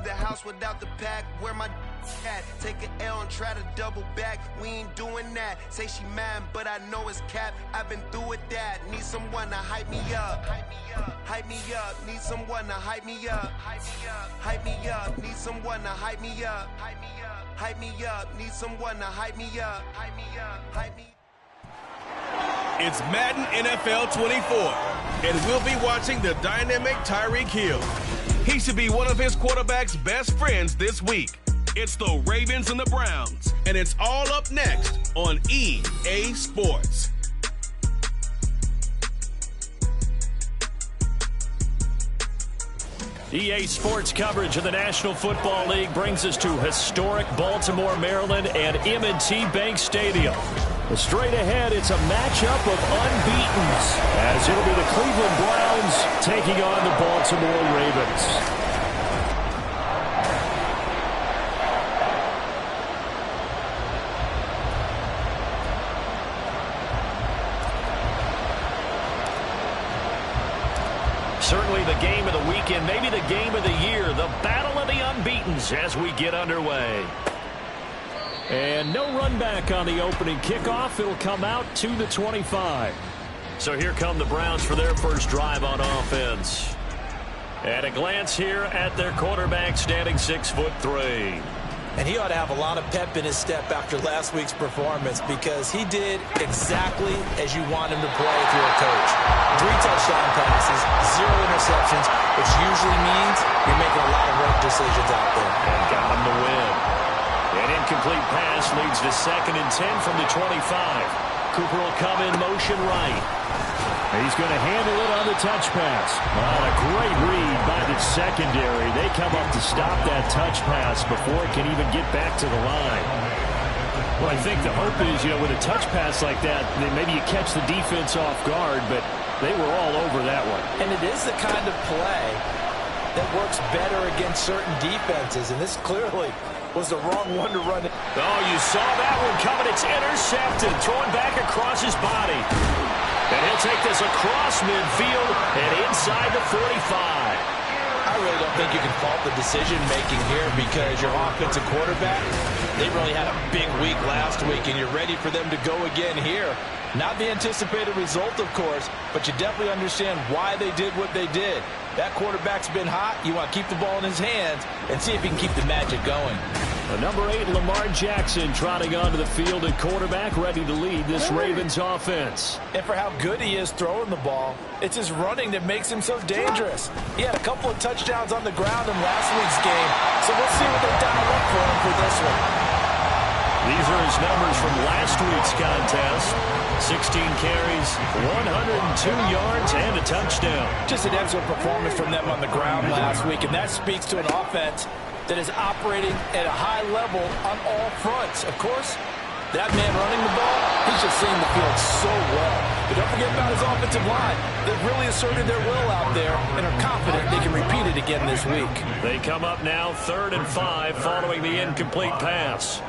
leave the house without the pack. Where my at? Take an L and try to double back. We ain't doing that. Say she mad, but I know it's cap. I've been through with that. Need someone to hype me up. Hype me up. Need someone to hype me up. Hype me up. Need someone to hype me up. Hype me up. Need someone to hype me up. Hype me up. Hype me up. It's Madden NFL 24, and we'll be watching the dynamic Tyreek Hill. He should be one of his quarterback's best friends this week. It's the Ravens and the Browns, and it's all up next on EA Sports. EA Sports coverage of the National Football League brings us to historic Baltimore, Maryland, and M&T Bank Stadium. Straight ahead, it's a matchup of unbeatens, as it'll be the Cleveland Browns taking on the Baltimore Ravens. Certainly the game of the weekend, maybe the game of the year, the battle of the unbeatens as we get underway. And no run back on the opening kickoff. It'll come out to the 25. So here come the Browns for their first drive on offense. At a glance here at their quarterback, standing 6'3". And he ought to have a lot of pep in his step after last week's performance, because he did exactly as you want him to play if you're a coach. 3 touchdown passes, 0 interceptions, which usually means you're making a lot of right decisions out there. And got him the win. An incomplete pass leads to 2nd and 10 from the 25. Cooper will come in motion right. He's going to handle it on the touch pass. Well, a great read by the secondary. They come up to stop that touch pass before it can even get back to the line. Well, I think the hope is, with a touch pass like that, then maybe you catch the defense off guard, but they were all over that one. And it is the kind of play that works better against certain defenses, and this clearly was the wrong one to run. Oh, you saw that one coming. It's intercepted. Throwing back across his body. And he'll take this across midfield and inside the 45. I really don't think you can fault the decision-making here, because your offensive quarterback, they really had a big week last week, and you're ready for them to go again here. Not the anticipated result, of course, but you definitely understand why they did what they did. That quarterback's been hot. You want to keep the ball in his hands and see if he can keep the magic going. Number 8, Lamar Jackson, trotting onto the field at quarterback, ready to lead this Ravens offense. And for how good he is throwing the ball, it's his running that makes him so dangerous. He had a couple of touchdowns on the ground in last week's game, so we'll see what they dial up for him for this one. These are his numbers from last week's contest. 16 carries, 102 yards, and a touchdown. Just an excellent performance from them on the ground last week, and that speaks to an offense that is operating at a high level on all fronts. Of course, that man running the ball, he's just seeing the field so well. But don't forget about his offensive line. They've really asserted their will out there and are confident they can repeat it again this week. They come up now 3rd and 5 following the incomplete pass.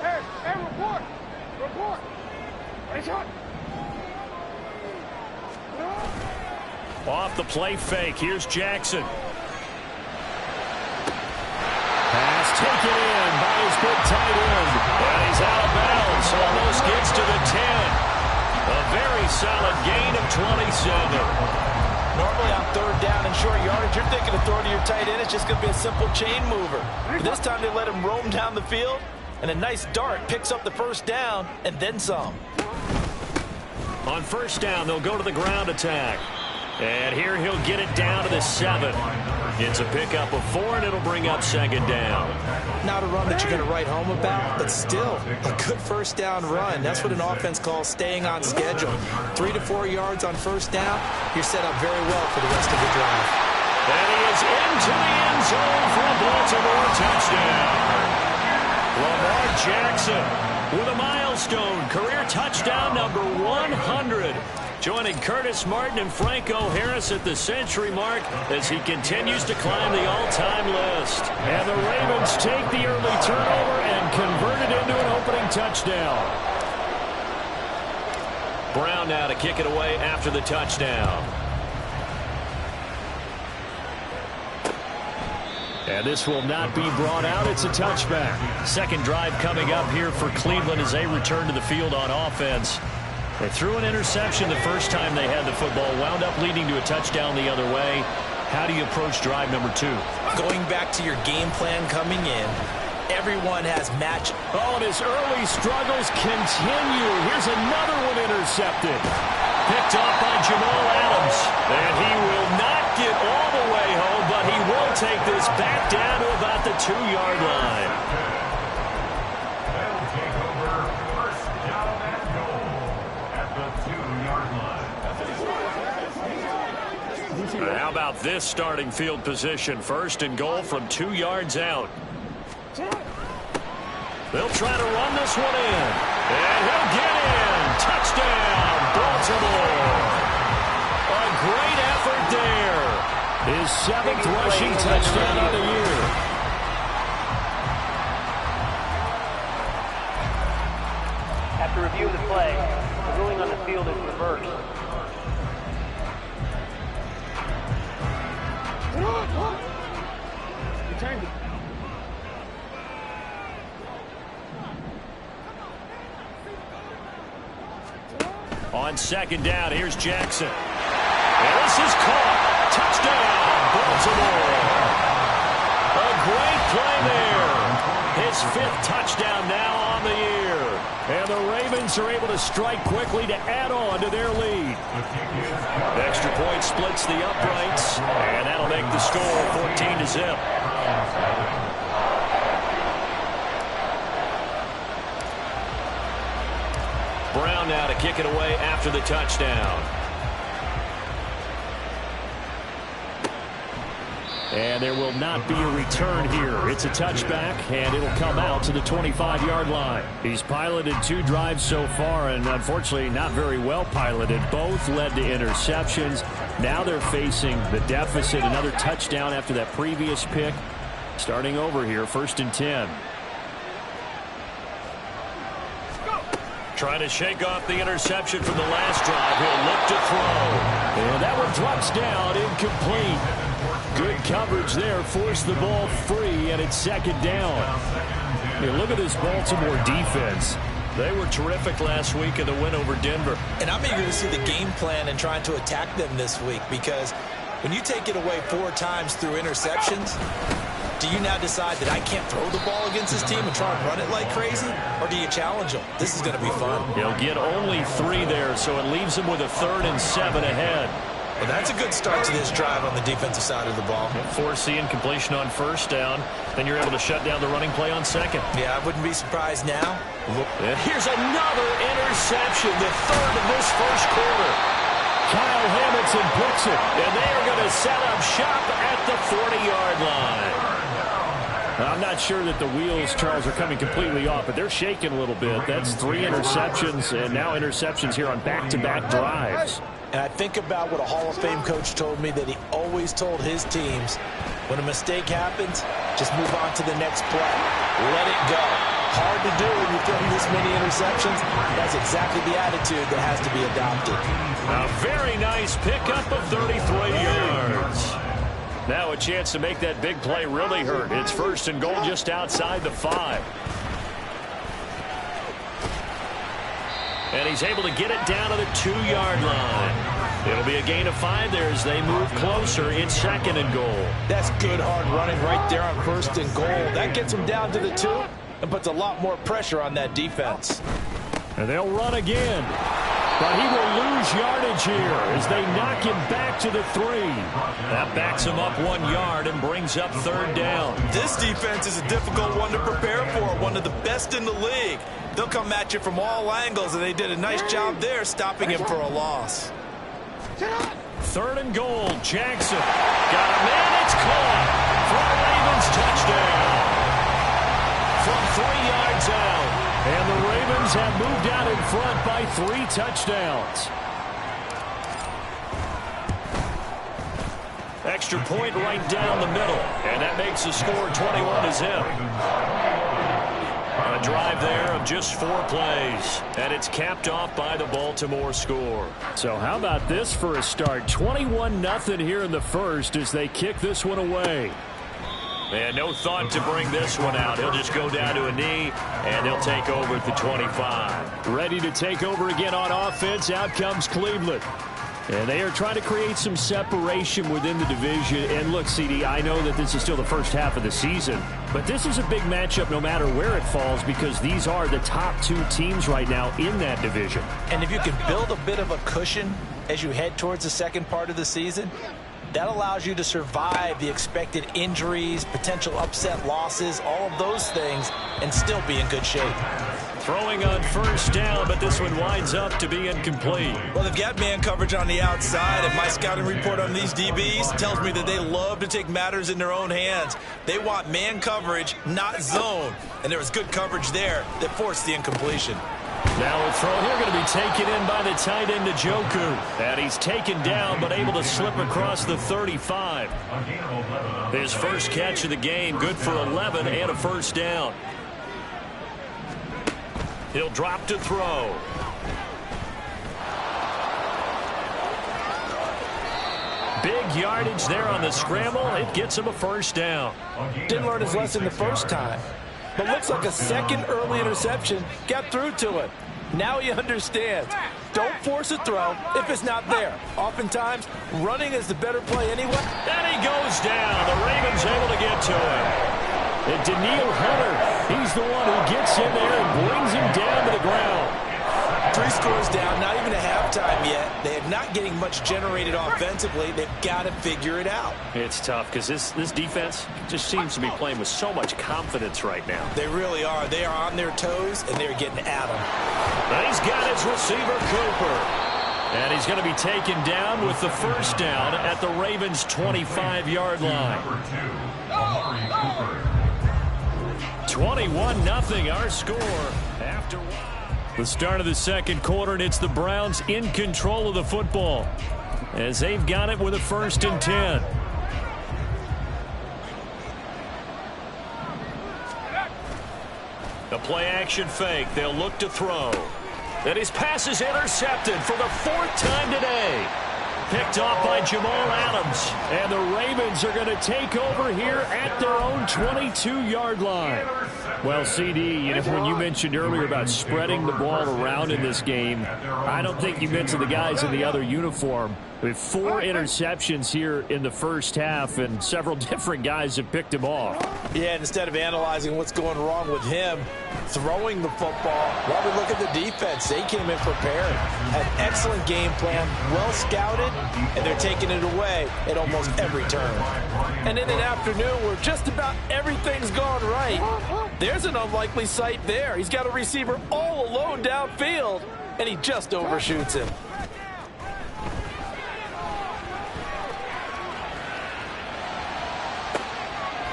Hey, report! Report! Off the play fake, here's Jackson. Pass taken in by his big tight end. And he's out of bounds, almost gets to the 10. A very solid gain of 27. Normally on 3rd down and short yardage, you're thinking of throwing to your tight end. It's just going to be a simple chain mover. But this time they let him roam down the field, and a nice dart picks up the 1st down and then some. On 1st down, they'll go to the ground attack. And here he'll get it down to the 7. It's a pickup of 4, and it'll bring up 2nd down. Not a run that you're going to write home about, but still a good 1st down run. That's what an offense calls staying on schedule. 3 to 4 yards on 1st down, you're set up very well for the rest of the drive. And he is into the end zone for a Baltimore touchdown. Lamar Jackson with a milestone career touchdown number 100. Joining Curtis Martin and Franco Harris at the century mark as he continues to climb the all-time list. And the Ravens take the early turnover and convert it into an opening touchdown. Brown now to kick it away after the touchdown. And this will not be brought out. It's a touchback. Second drive coming up here for Cleveland as they return to the field on offense. They threw an interception the first time they had the football, wound up leading to a touchdown the other way. How do you approach drive number 2? Going back to your game plan coming in, everyone has match. Oh, and his early struggles continue. Here's another one intercepted. Picked off by Jamal Adams. And he will not get all the way home, but he will take this back down to about the 2-yard line. They'll take over first down and goal at the 2-yard line. How about this starting field position? First and goal from 2 yards out. They'll try to run this one in. And he'll get in. Touchdown, Baltimore. A great effort there. His 7th rushing touchdown of the year. After reviewing the play, the ruling on the field is reversed. Returned it. On second down, here's Jackson. And this is caught. Touchdown, Baltimore. A great play there. His 5th touchdown now on the year. And the Ravens are able to strike quickly to add on to their lead. Extra point splits the uprights. And that'll make the score 14-0. Brown now to kick it away after the touchdown. And there will not be a return here. It's a touchback, and it'll come out to the 25-yard line. He's piloted 2 drives so far, and unfortunately not very well piloted. Both led to interceptions. Now they're facing the deficit. Another touchdown after that previous pick. Starting over here, 1st and 10. Trying to shake off the interception from the last drive. He'll look to throw. And that one drops down, incomplete. Good coverage there. Forced the ball free, and it's 2nd down. Hey, look at this Baltimore defense. They were terrific last week in the win over Denver. And I'm eager to see the game plan and trying to attack them this week, because when you take it away 4 times through interceptions, do you now decide that I can't throw the ball against this team and try and run it like crazy? Or do you challenge them? This is going to be fun. He'll get only 3 there, so it leaves him with a 3rd and 7 ahead. Well, that's a good start to this drive on the defensive side of the ball. Force the incompletion on 1st down. Then you're able to shut down the running play on 2nd. Yeah, I wouldn't be surprised now. And here's another interception, the 3rd of this 1st quarter. Kyle Hamilton puts it, and they are going to set up shop at the 40-yard line. I'm not sure that the wheels, Charles, are coming completely off, but they're shaking a little bit. That's 3 interceptions, and now interceptions here on back-to-back drives. And I think about what a Hall of Fame coach told me, that he always told his teams, when a mistake happens, just move on to the next play. Let it go. Hard to do when you throw this many interceptions. That's exactly the attitude that has to be adopted. A very nice pickup of 33 yards. Now a chance to make that big play really hurt. It's 1st and goal just outside the 5. And he's able to get it down to the 2-yard line. It'll be a gain of 5 there as they move closer. It's 2nd and goal. That's good hard running right there on 1st and goal. That gets him down to the 2 and puts a lot more pressure on that defense. And they'll run again. But he will lose yardage here as they knock him back to the 3. That backs him up 1 yard and brings up 3rd down. This defense is a difficult one to prepare for, one of the best in the league. They'll come at you from all angles, and they did a nice job there stopping him for a loss. 3rd and goal, Jackson. Got a man, it's caught for a Ravens touchdown. From 3 yards out. And the Ravens have moved out in front by 3 touchdowns. Extra point right down the middle. And that makes the score 21-0. A drive there of just 4 plays. And it's capped off by the Baltimore score. So how about this for a start? 21-0 here in the first as they kick this one away. And no thought to bring this one out. He'll just go down to a knee, and they'll take over at the 25. Ready to take over again on offense. Out comes Cleveland. And they are trying to create some separation within the division. And look, CD, I know that this is still the first half of the season, but this is a big matchup no matter where it falls because these are the top two teams right now in that division. And if you can build a bit of a cushion as you head towards the second part of the season, that allows you to survive the expected injuries, potential upset losses, all of those things, and still be in good shape. Throwing on first down, but this one winds up to be incomplete. Well, they've got man coverage on the outside, and my scouting report on these DBs tells me that they love to take matters in their own hands. They want man coverage, not zone, and there was good coverage there that forced the incompletion. Now a throw here going to be taken in by the tight end Njoku. And he's taken down but able to slip across the 35. His first catch of the game, good for 11 and a first down. He'll drop to throw. Big yardage there on the scramble. It gets him a first down. Didn't learn his lesson the first time, but looks like a second early interception got through to him. Now he understands. Don't force a throw if it's not there. Oftentimes, running is the better play anyway. And he goes down. The Ravens able to get to him. And Daniil Hunter, he's the one who gets in there and brings him down to the ground. 3 scores down, not even a halftime yet. They are not getting much generated offensively. They've got to figure it out. It's tough because this defense just seems to be playing with so much confidence right now. They really are. They are on their toes, and they're getting at them. And he's got his receiver, Cooper. And he's going to be taken down with the first down at the Ravens' 25-yard line. 21-0 our score after the start of the second quarter, and it's the Browns in control of the football as they've got it with a 1st and 10. The play-action fake. They'll look to throw. And his pass is intercepted for the 4th time today. Picked off by Jamal Adams. And the Ravens are going to take over here at their own 22-yard line. Well, CD, when you mentioned earlier about spreading the ball around in this game, I don't think you mentioned the guys in the other uniform. With 4 interceptions here in the first half, and several different guys have picked him off. Yeah, instead of analyzing what's going wrong with him, throwing the football, while we look at the defense, they came in prepared. An excellent game plan, well scouted, and they're taking it away at almost every turn. And in an afternoon where just about everything's gone right, there's an unlikely sight there. He's got a receiver all alone downfield, and he just overshoots him.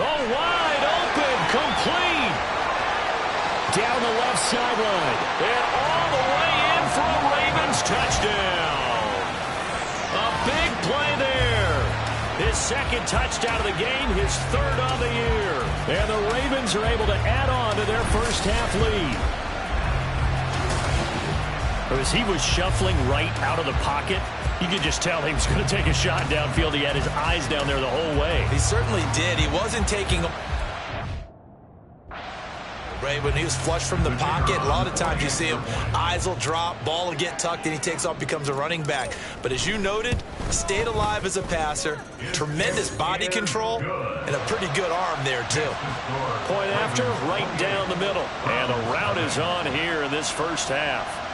Oh, wide open, complete. Down the left sideline. And all the way in for a Ravens touchdown. A big play there. His 2nd touchdown of the game, his 3rd on the year. And the Ravens are able to add on to their first half lead. As he was shuffling right out of the pocket, you could just tell he was going to take a shot downfield. He had his eyes down there the whole way. He certainly did. He wasn't taking a... Right, when he was flush from the pocket, a lot of times you see him, eyes will drop, ball will get tucked, and he takes off, becomes a running back. But as you noted, stayed alive as a passer, tremendous body control, and a pretty good arm there, too. Point after, right down the middle. And the route is on here in this first half.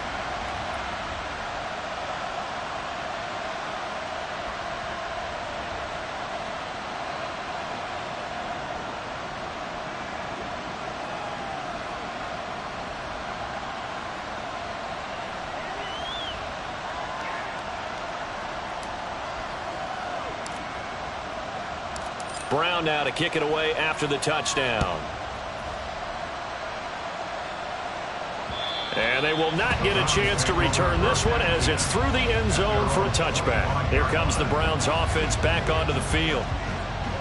Brown now to kick it away after the touchdown. And they will not get a chance to return this one as it's through the end zone for a touchback. Here comes the Browns offense back onto the field.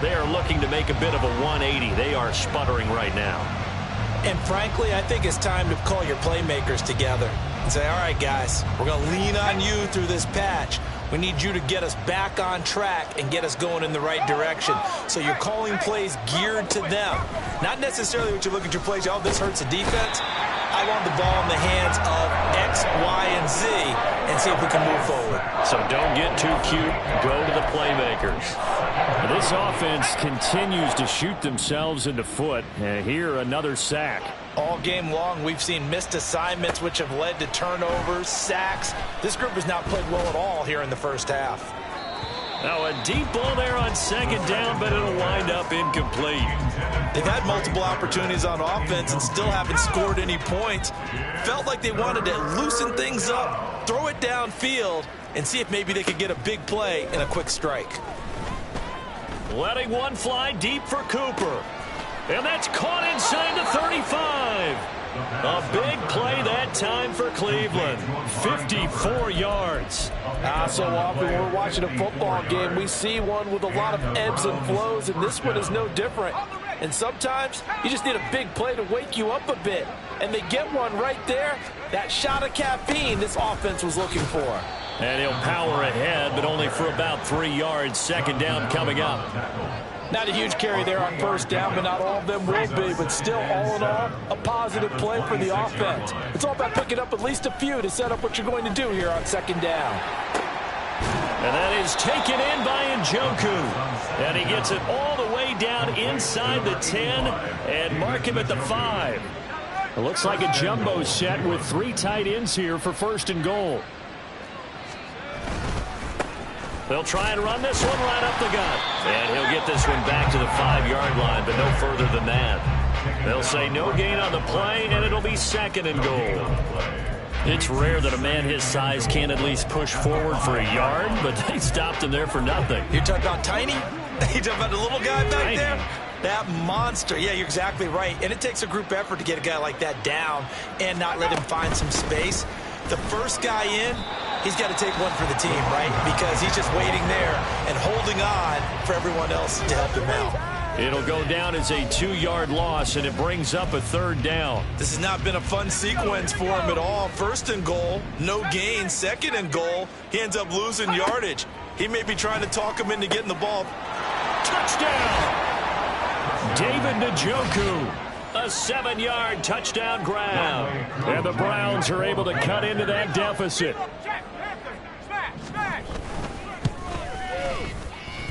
They are looking to make a bit of a 180. They are sputtering right now. And frankly, I think it's time to call your playmakers together and say, all right, guys, we're going to lean on you through this patch. We need you to get us back on track and get us going in the right direction. So you're calling plays geared to them. Not necessarily what you look at your plays, oh, this hurts the defense. I want the ball in the hands of X, Y, and Z and see if we can move forward. So don't get too cute. Go to the playmakers. This offense continues to shoot themselves in the foot. And here, another sack. All game long, we've seen missed assignments, which have led to turnovers, sacks. This group has not played well at all here in the first half. Now a deep ball there on second down, but it'll wind up incomplete. They've had multiple opportunities on offense and still haven't scored any points. Felt like they wanted to loosen things up, throw it downfield, and see if maybe they could get a big play and a quick strike. Letting one fly deep for Cooper. And that's caught inside the 35. A big play that time for Cleveland. 54 yards. So often when we're watching a football game, we see one with a lot of ebbs and flows, and this one is no different. And sometimes you just need a big play to wake you up a bit. And they get one right there. That shot of caffeine this offense was looking for. And he'll power ahead, but only for about 3 yards. Second down coming up. Not a huge carry there on first down, but not all of them will be. But still, all in all, a positive play for the offense. It's all about picking up at least a few to set up what you're going to do here on second down. And that is taken in by Njoku. And he gets it all the way down inside the 10 and mark him at the 5. It looks like a jumbo set with 3 tight ends here for first and goal. They'll try and run this one right up the gut. And he'll get this one back to the 5-yard line, but no further than that. They'll say no gain on the play, and it'll be second and goal. It's rare that a man his size can't at least push forward for a yard, but they stopped him there for nothing. You're talking about tiny? You're talking about the little guy back there? That monster. Yeah, you're exactly right. And it takes a group effort to get a guy like that down and not let him find some space. The first guy in, he's got to take one for the team, right? Because he's just waiting there and holding on for everyone else to help him out. It'll go down as a 2-yard loss, and it brings up a third down. This has not been a fun sequence for him at all. First and goal, no gain. Second and goal, he ends up losing yardage. He may be trying to talk him into getting the ball. Touchdown! David Njoku. A 7-yard touchdown grab. And the Browns are able to cut into that deficit.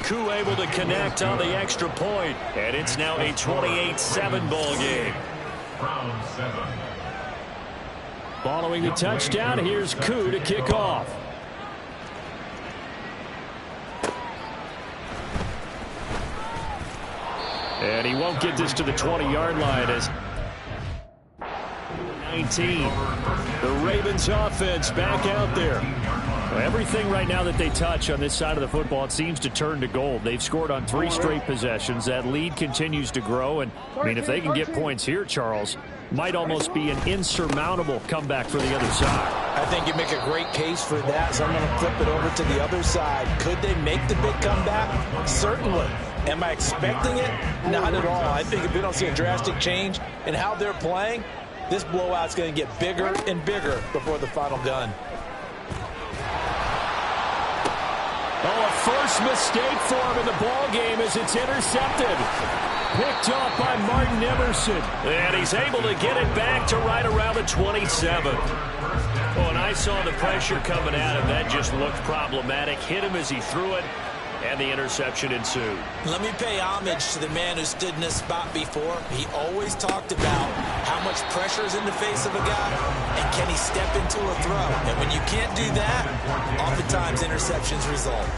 Koo able to connect on the extra point. And it's now a 28-7 ball game. Following the touchdown, here's Koo to kick off. And he won't get this to the 20-yard line as 19. The Ravens offense back out there. Everything right now that they touch on this side of the football, it seems to turn to gold. They've scored on 3 straight possessions. That lead continues to grow. And, I mean, if they can get points here, Charles, might almost be an insurmountable comeback for the other side. I think you make a great case for that, so I'm going to flip it over to the other side. Could they make the big comeback? Certainly. Am I expecting it? Not at all. I think if we don't see a drastic change in how they're playing, this blowout's going to get bigger and bigger before the final gun. Oh, a first mistake for him in the ball game as it's intercepted. Picked off by Martin Emerson. And he's able to get it back to right around the 27. Oh, and I saw the pressure coming at him. That just looked problematic. Hit him as he threw it. And the interception ensued. Let me pay homage to the man who stood in this spot before. He always talked about how much pressure is in the face of a guy and can he step into a throw. And when you can't do that, oftentimes interceptions result.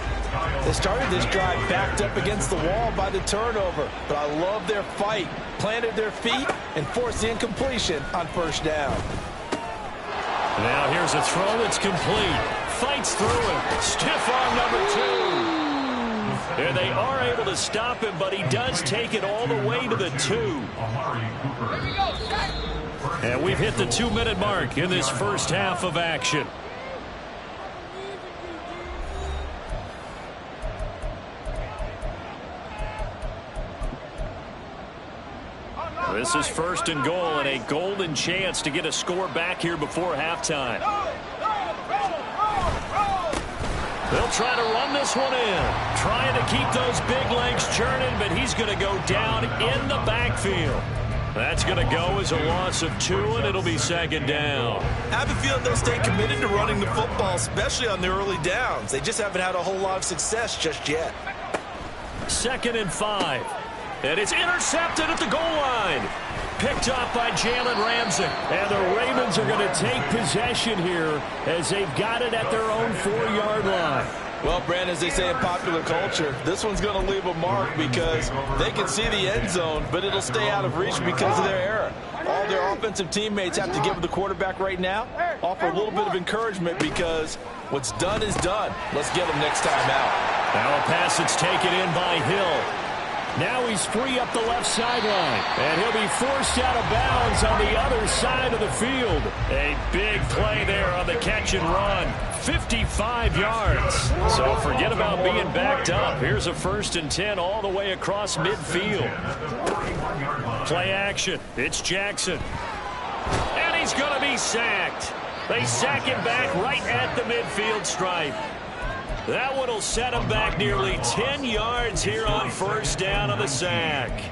They started this drive backed up against the wall by the turnover. But I love their fight. Planted their feet and forced the incompletion on first down. Now here's a throw that's complete. Fights through it. Stiff arm number 2. And they are able to stop him, but he does take it all the way to the 2. And we've hit the 2-minute mark in this first half of action. This is first and goal and a golden chance to get a score back here before halftime. They'll try to run this one in. Trying to keep those big legs churning, but he's going to go down in the backfield. That's going to go as a loss of 2, and it'll be second down. I have a feeling they'll stay committed to running the football, especially on the early downs. They just haven't had a whole lot of success just yet. 2nd and 5. And it's intercepted at the goal line. Picked up by Jalen Ramsey. And the Ravens are going to take possession here as they've got it at their own 4-yard line. Well, Brandon, as they say in popular culture, this one's going to leave a mark because they can see the end zone, but it'll stay out of reach because of their error. All their offensive teammates have to give the quarterback right now, offer a little bit of encouragement because what's done is done. Let's get them next time out. Now a pass that's taken in by Hill. Now he's free up the left sideline, and he'll be forced out of bounds on the other side of the field. A big play there on the catch and run. 55 yards. So forget about being backed up. Here's a 1st and 10 all the way across midfield. Play action. It's Jackson. And he's going to be sacked. They sack him back right at the midfield stripe. That one will set him back nearly 10 yards here on 1st down on the sack.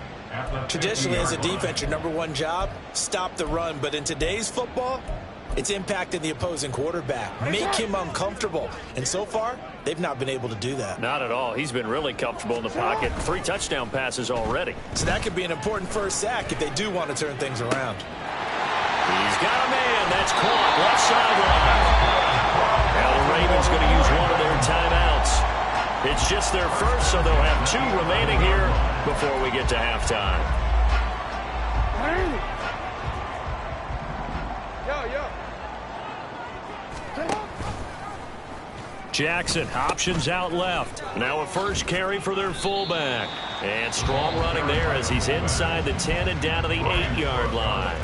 Traditionally, as a defense, your #1 job, stop the run. But in today's football, it's impacting the opposing quarterback. Make him uncomfortable. And so far, they've not been able to do that. Not at all. He's been really comfortable in the pocket. 3 touchdown passes already. So that could be an important first sack if they do want to turn things around. He's got a man. That's caught. Left sideline. Now the Ravens going to use one of their timeouts. It's just their first, so they'll have 2 remaining here before we get to halftime. Jackson, options out left. Now a first carry for their fullback. And strong running there as he's inside the 10 and down to the 8-yard line.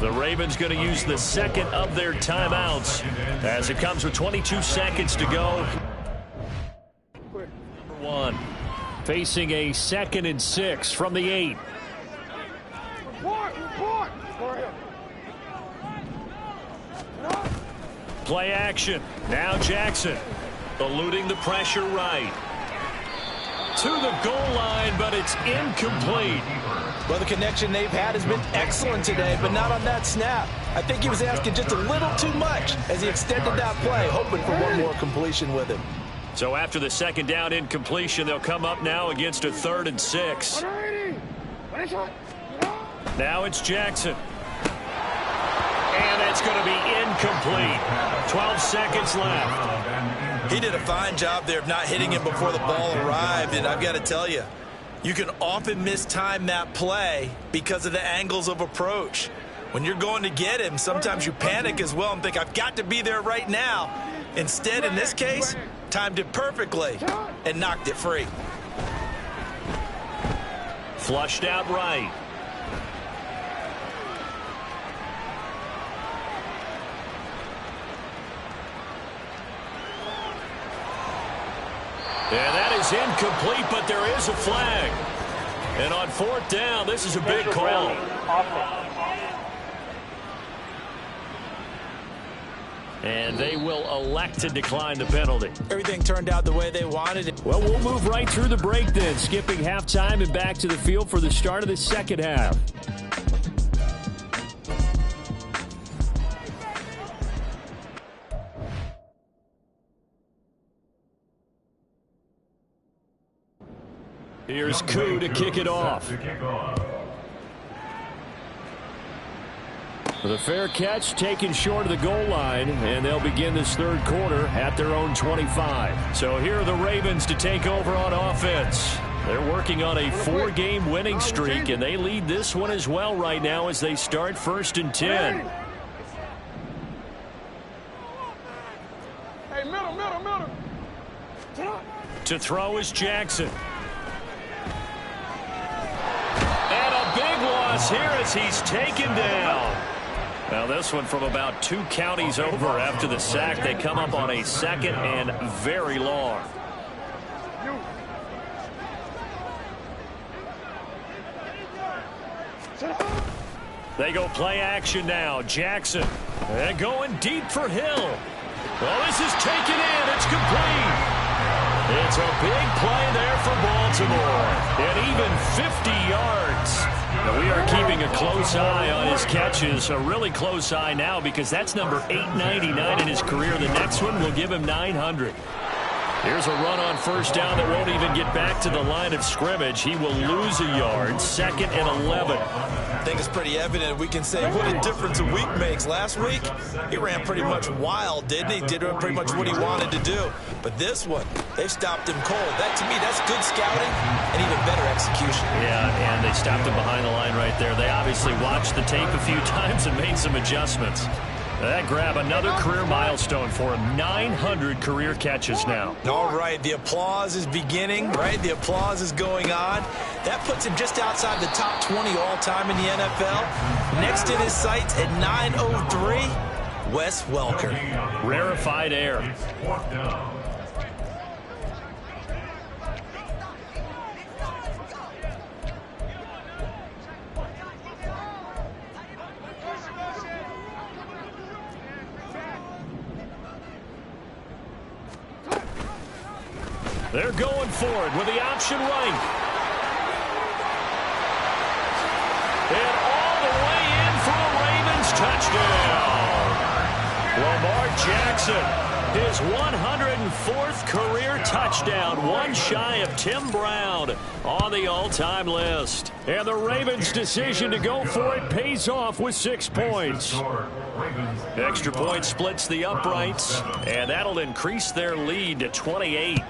The Ravens going to use the 2nd of their timeouts as it comes with 22 seconds to go. Number 1 facing a 2nd and 6 from the 8. Play action. Now Jackson eluding the pressure right. To the goal line, but it's incomplete. Well, the connection they've had has been excellent today, but not on that snap. I think he was asking just a little too much as he extended that play, hoping for one more completion with him. So after the 2nd down incompletion, they'll come up now against a 3rd and 6. Now it's Jackson. And it's going to be incomplete. 12 seconds left. He did a fine job there of not hitting him before the ball arrived, and I've got to tell you, you can often mistime that play because of the angles of approach. When you're going to get him, sometimes you panic as well and think, I've got to be there right now. Instead, in this case, timed it perfectly and knocked it free. Flushed out right. And that is incomplete, but there is a flag. And on 4th down, this is a big call. And they will elect to decline the penalty. Everything turned out the way they wanted it. Well, we'll move right through the break then, skipping halftime and back to the field for the start of the 2nd half. Here's Koo to kick it off. With a fair catch taken short of the goal line, and they'll begin this 3rd quarter at their own 25. So here are the Ravens to take over on offense. They're working on a 4-game winning streak, and they lead this one as well right now as they start 1st and 10. Hey, middle. To throw is Jackson. And a big loss here as he's taken down. Now this one from about 2 counties over after the sack. They come up on a 2nd and very long. They go play action now. Jackson. And going deep for Hill. Well, this is taken in. It's complete. It's a big play there for Baltimore. And even 50 yards. Now, we are keeping a close eye on his catches. A really close eye now because that's number 899 in his career. The next one will give him 900. Here's a run on first down that won't even get back to the line of scrimmage. He will lose a yard. 2nd and 11. I think it's pretty evident. We can say what a difference a week makes. Last week, he ran pretty much wild, didn't he? Did pretty much what he wanted to do. But this one, they stopped him cold. That, to me, that's good scouting and even better execution. Yeah, and they stopped him behind the line right there. They obviously watched the tape a few times and made some adjustments. That grab, another career milestone for him. 900 career catches now. All right, the applause is beginning, right? The applause is going on. That puts him just outside the top 20 all-time in the NFL. Next in his sights at 903, Wes Welker. Rarefied air. They're going for it with the option right. And all the way in for a Ravens touchdown. Lamar Jackson, his 104th career touchdown, one shy of Tim Brown on the all-time list. And the Ravens' decision to go for it pays off with 6 points. Extra point splits the uprights, and that'll increase their lead to 28.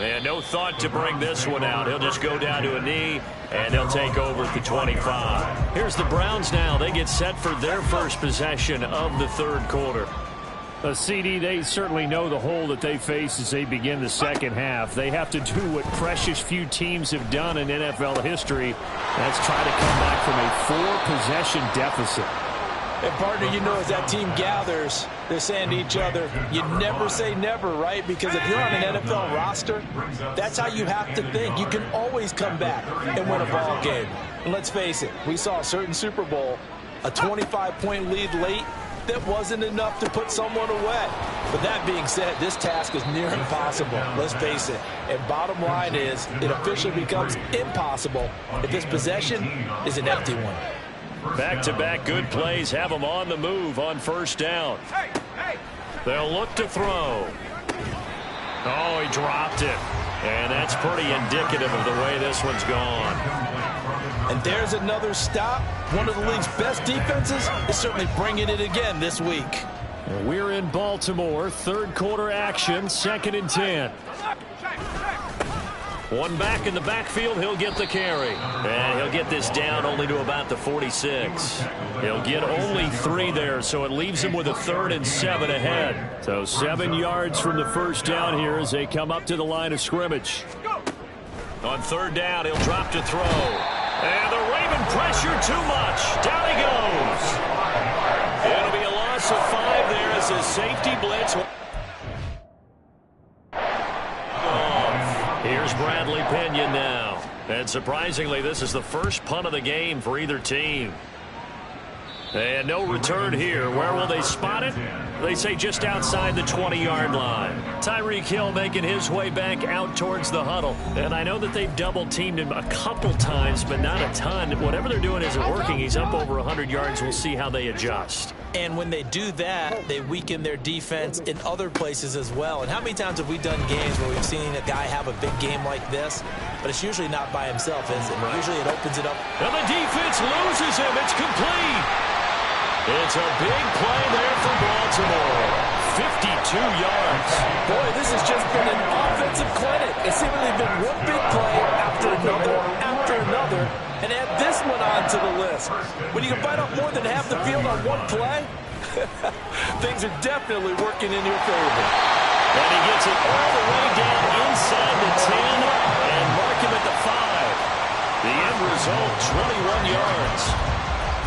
And no thought to bring this one out. He'll just go down to a knee, and they'll take over at the 25. Here's the Browns now. They get set for their first possession of the third quarter. CD, they certainly know the hole that they face as they begin the second half. They have to do what precious few teams have done in NFL history. That's try to come back from a 4-possession deficit. And, partner, you know, as that team gathers, they're saying to each other, you never say never, right? Because if you're on an NFL roster, that's how you have to think. You can always come back and win a ball game. And let's face it, we saw a certain Super Bowl, a 25-point lead late, that wasn't enough to put someone away. But that being said, this task is near impossible. Let's face it. And bottom line is, it officially becomes impossible if this possession is an empty one. Back-to-back good plays have them on the move on first down. They'll look to throw. Oh, he dropped it. And that's pretty indicative of the way this one's gone. And there's another stop. One of the league's best defenses is certainly bringing it again this week. We're in Baltimore. Third quarter action. 2nd and 10. One back in the backfield, he'll get the carry. And he'll get this down only to about the 46. He'll get only 3 there, so it leaves him with a 3rd and 7 ahead. So 7 yards from the first down here as they come up to the line of scrimmage. On third down, he'll drop to throw. And the Raven pressure too much. Down he goes. It'll be a loss of 5 there as a safety blitz. Here's Bradley Pinion now. And surprisingly, this is the first punt of the game for either team. And no return here. Where will they spot it? They say just outside the 20-yard line. Tyreek Hill making his way back out towards the huddle. And I know that they've double-teamed him a couple times, but not a ton. Whatever they're doing isn't working. He's up over 100 yards. We'll see how they adjust. And when they do that, they weaken their defense in other places as well. And how many times have we done games where we've seen a guy have a big game like this? But it's usually not by himself, is it? Right. Usually it opens it up. And the defense loses him. It's complete. It's a big play there for Baltimore. 52 yards. Boy, this has just been an offensive clinic. It's seemingly been one big play after another, and add this one on to the list. When you can bite off more than half the field on one play, things are definitely working in your favor. And he gets it all the way down inside the 10 and mark him at the 5. The end result, 21 yards.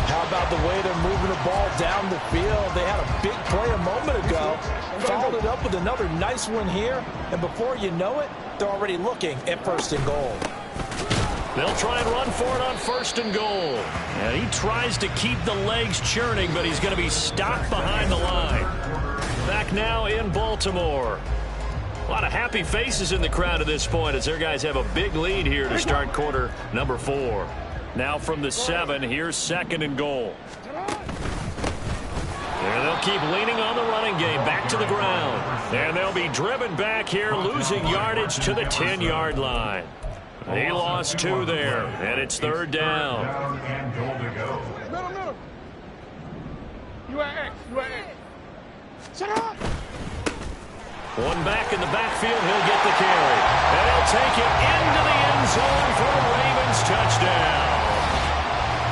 How about the way they're moving the ball down the field? They had a big play a moment ago, followed it up with another nice one here, and before you know it, they're already looking at 1st and goal. They'll try and run for it on 1st and goal. And he tries to keep the legs churning, but he's going to be stopped behind the line. Back now in Baltimore. A lot of happy faces in the crowd at this point as their guys have a big lead here to start quarter number 4. Now from the 7, here's 2nd and goal. And they'll keep leaning on the running game back to the ground. And they'll be driven back here, losing yardage to the 10-yard line. He lost 2 there, and it's 3rd down. Middle. You at X. Shut up! One back in the backfield, he'll get the carry. And he'll take it into the end zone for a Ravens touchdown.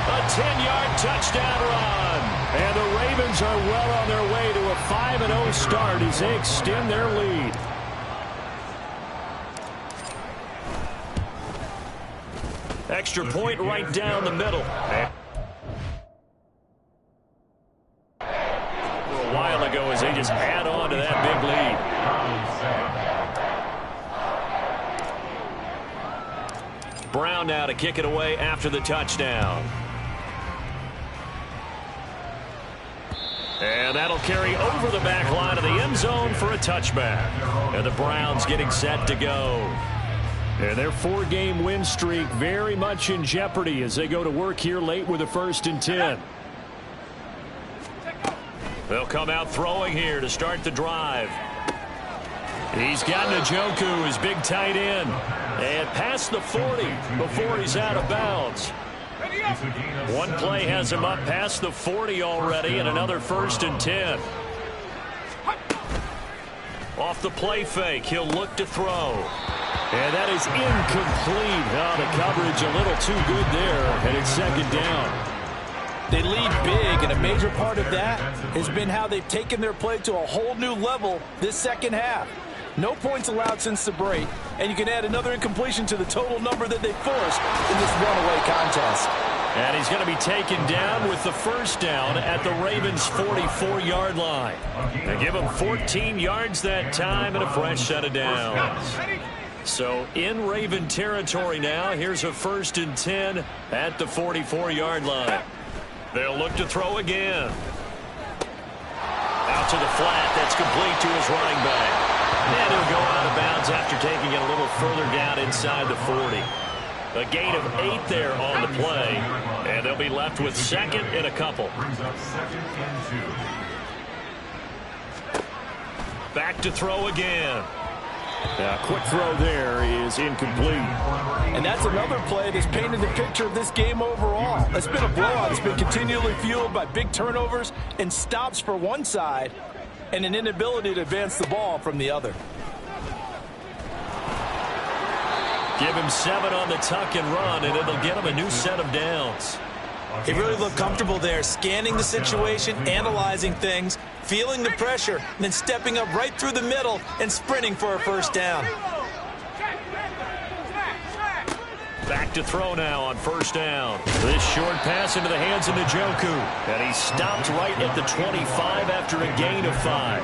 A 10-yard touchdown run. And the Ravens are well on their way to a 5-0 start as they extend their lead. Extra point right down the middle. A while ago as they just add on to that big lead. Brown now to kick it away after the touchdown. And that'll carry over the back line of the end zone for a touchback. And the Browns getting set to go. And their 4-game win streak very much in jeopardy as they go to work here late with a 1st and 10. They'll come out throwing here to start the drive. He's got Njoku, his big tight end. And past the 40 before he's out of bounds. One play has him up past the 40 already, and another 1st and 10. Off the play fake, he'll look to throw. And that is incomplete. Oh, the coverage a little too good there, and it's 2nd down. They lead big, and a major part of that has been how they've taken their play to a whole new level this 2nd half. No points allowed since the break, and you can add another incompletion to the total number that they forced in this runaway contest. And he's going to be taken down with the 1st down at the Ravens' 44-yard line. They give him 14 yards that time and a fresh set of downs. So in Raven territory now, here's a 1st and 10 at the 44-yard line. They'll look to throw again. Out to the flat, that's complete to his running back. And he'll go out of bounds after taking it a little further down inside the 40. A gain of 8 there on the play, and they'll be left with 2nd and a couple. Back to throw again. Quick throw there is incomplete. And that's another play that's painted the picture of this game overall. It's been a blowout. It's been continually fueled by big turnovers and stops for one side and an inability to advance the ball from the other. Give him 7 on the tuck and run, and it'll get him a new set of downs. He really looked comfortable there, scanning the situation, analyzing things, feeling the pressure, and then stepping up right through the middle and sprinting for a 1st down. Back to throw now on 1st down. This short pass into the hands of Njoku. And he stopped right at the 25 after a gain of 5.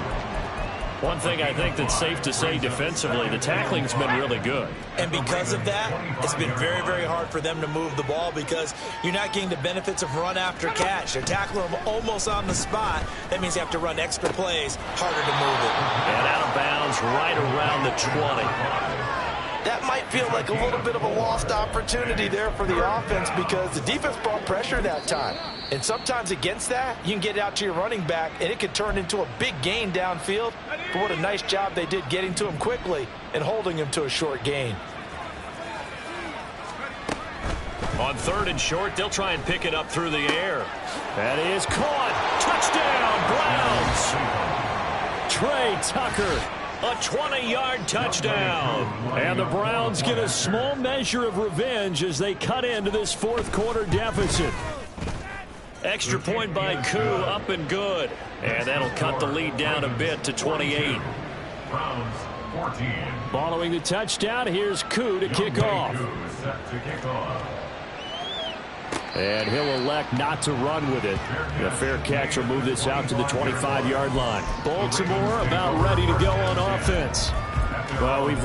One thing I think that's safe to say defensively, the tackling's been really good. And because of that, it's been very, very hard for them to move the ball because you're not getting the benefits of run after catch. They're tackling them almost on the spot. That means you have to run extra plays, harder to move it. And out of bounds right around the 20. That might feel like a little bit of a lost opportunity there for the offense because the defense brought pressure that time. And sometimes against that, you can get out to your running back, and it could turn into a big gain downfield. But what a nice job they did getting to him quickly and holding him to a short gain. On 3rd and short, they'll try and pick it up through the air. That is caught. Touchdown, Browns. Trey Tucker. A 20-yard touchdown. And the Browns get a small measure of revenge as they cut into this 4th quarter deficit. Extra point by Koo, up and good. And that'll cut the lead down a bit to 28. Following the touchdown, here's Koo to kick off. And he'll elect not to run with it. A fair catch will move this out to the 25-yard line. Baltimore about ready to go on offense. Well, we've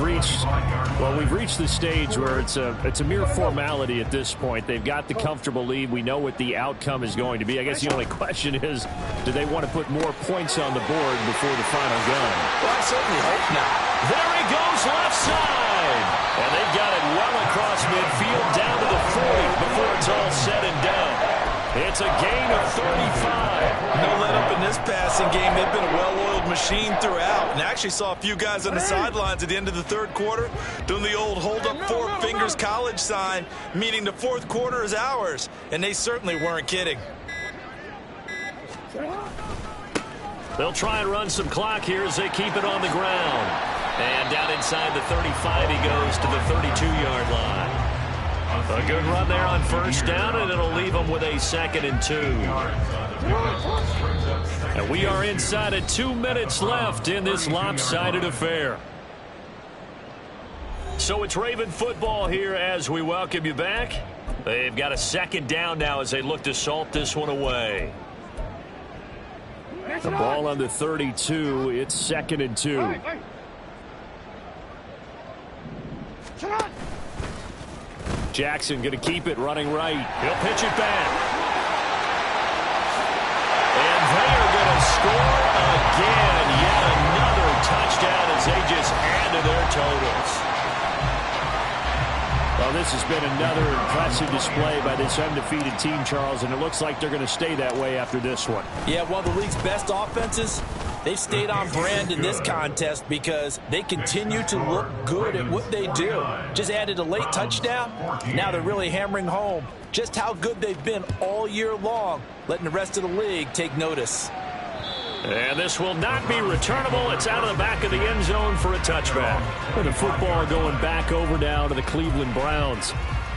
reached the stage where it's a mere formality at this point. They've got the comfortable lead. We know what the outcome is going to be. I guess the only question is, do they want to put more points on the board before the final gun? Well, I certainly hope not. There he goes, left side. And they've got it well across midfield down to the 40 before it's all said and done. It's a gain of 35. No let up in this passing game. They've been a well-oiled machine throughout. And I actually saw a few guys on the sidelines at the end of the third quarter doing the old hold up 4 fingers college sign, meaning the fourth quarter is ours. And they certainly weren't kidding. They'll try and run some clock here as they keep it on the ground. And down inside the 35 he goes to the 32-yard line. A good run there on first down, and it'll leave them with a 2nd and 2. And we are inside of 2 minutes left in this lopsided affair. So it's Raven football here as we welcome you back. They've got a 2nd down now as they look to salt this one away. The ball on the 32. It's 2nd and 2. Jackson going to keep it running right. He'll pitch it back. And they are going to score again. Yet another touchdown as they just add to their totals. Well, this has been another impressive display by this undefeated team, Charles, and it looks like they're going to stay that way after this one. Yeah, one of the league's best offenses. They've stayed on brand in this contest because they continue to look good at what they do. Just added a late touchdown. Now they're really hammering home just how good they've been all year long, letting the rest of the league take notice. And this will not be returnable. It's out of the back of the end zone for a touchback. And the football going back over now to the Cleveland Browns.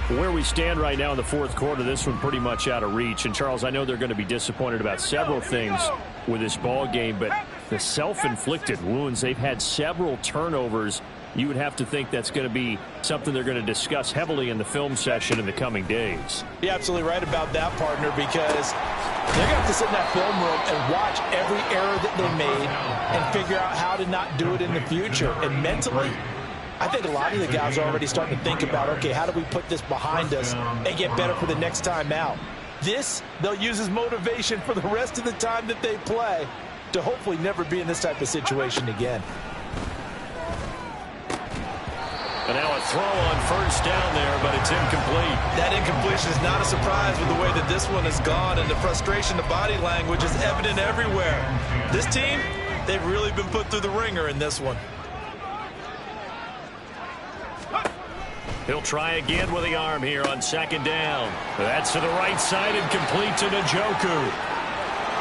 Where we stand right now in the fourth quarter, this one pretty much out of reach. And, Charles, I know they're going to be disappointed about several things with this ball game, but the self-inflicted wounds, they've had several turnovers. You would have to think that's going to be something they're going to discuss heavily in the film session in the coming days. You're absolutely right about that, partner, because they're going to have to sit in that film room and watch every error that they made and figure out how to not do it in the future. And mentally, I think a lot of the guys are already starting to think about, okay, how do we put this behind us and get better for the next time out? This, they'll use as motivation for the rest of the time that they play to hopefully never be in this type of situation again. And now a throw on first down there, but it's incomplete. That incompletion is not a surprise with the way that this one has gone, and the frustration, the body language is evident everywhere. This team, they've really been put through the ringer in this one. He'll try again with the arm here on 2nd down. That's to the right side and complete to Njoku.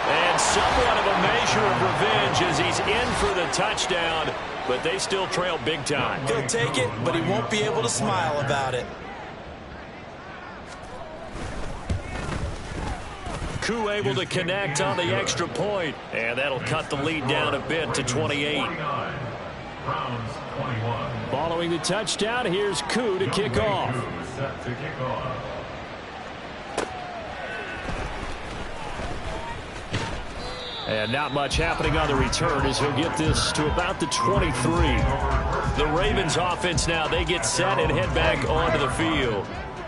And somewhat of a measure of revenge as he's in for the touchdown, but they still trail big time. He'll take it, but he won't be able to smile about it. Koo able to connect on the extra point, and that'll cut the lead down a bit to 28. Following the touchdown, here's Koo to kick off. And not much happening on the return as he'll get this to about the 23. The Ravens offense now, they get set and head back onto the field.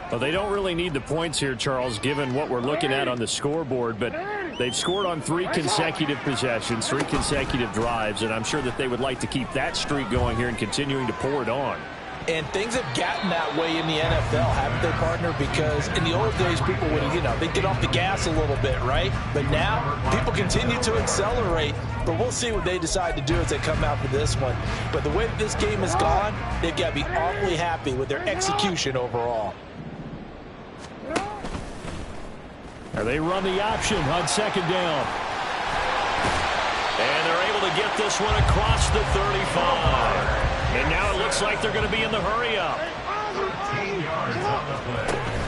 Well, they don't really need the points here, Charles, given what we're looking at on the scoreboard, but they've scored on 3 consecutive possessions, 3 consecutive drives, and I'm sure that they would like to keep that streak going here and continuing to pour it on. And things have gotten that way in the NFL, haven't they, partner? Because in the old days, people would, they'd get off the gas a little bit, right? But now, people continue to accelerate. But we'll see what they decide to do as they come out for this one. But the way that this game has gone, they've got to be awfully happy with their execution overall. And they run the option on 2nd down. And they're able to get this one across the 35. And now it looks like they're going to be in the hurry-up.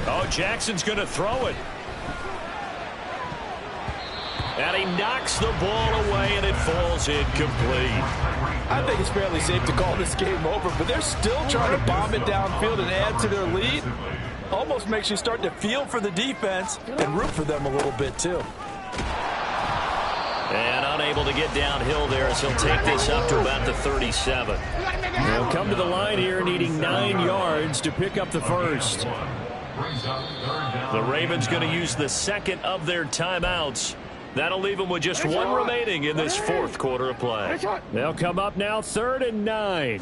Oh, Jackson's going to throw it. And he knocks the ball away, and it falls incomplete. I think it's fairly safe to call this game over, but they're still trying to bomb it downfield and add to their lead. Almost makes you start to feel for the defense and root for them a little bit, too. And unable to get downhill there as he'll take this up to about the 37. They'll come to the line here needing 9 yards to pick up the first. The Ravens going to use the second of their timeouts. That'll leave them with just 1 remaining in this fourth quarter of play. They'll come up now 3rd and 9.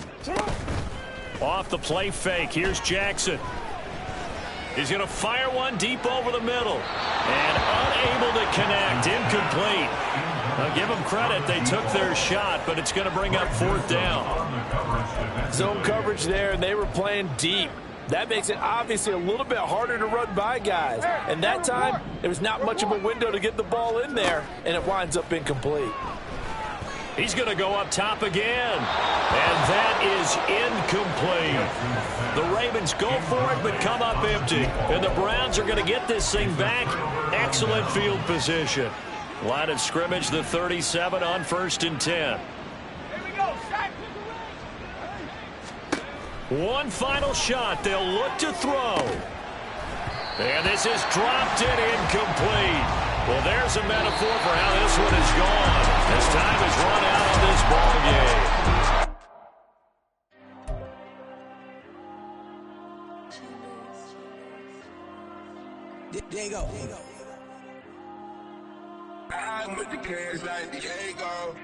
Off the play fake. Here's Jackson. He's going to fire one deep over the middle. And unable to connect. Incomplete. I'll give them credit. They took their shot, but it's going to bring up 4th down. Zone coverage there, and they were playing deep. That makes it obviously a little bit harder to run by guys. And that time, there was not much of a window to get the ball in there, and it winds up incomplete. He's going to go up top again. And that is incomplete. The Ravens go for it, but come up empty. And the Browns are going to get this thing back. Excellent field position. Line of scrimmage, the 37 on 1st and 10. One final shot. They'll look to throw. And this is dropped in incomplete. Well, there's a metaphor for how this one is gone. As time has run out on this ball game. Diego. I'm with the cash like Diego.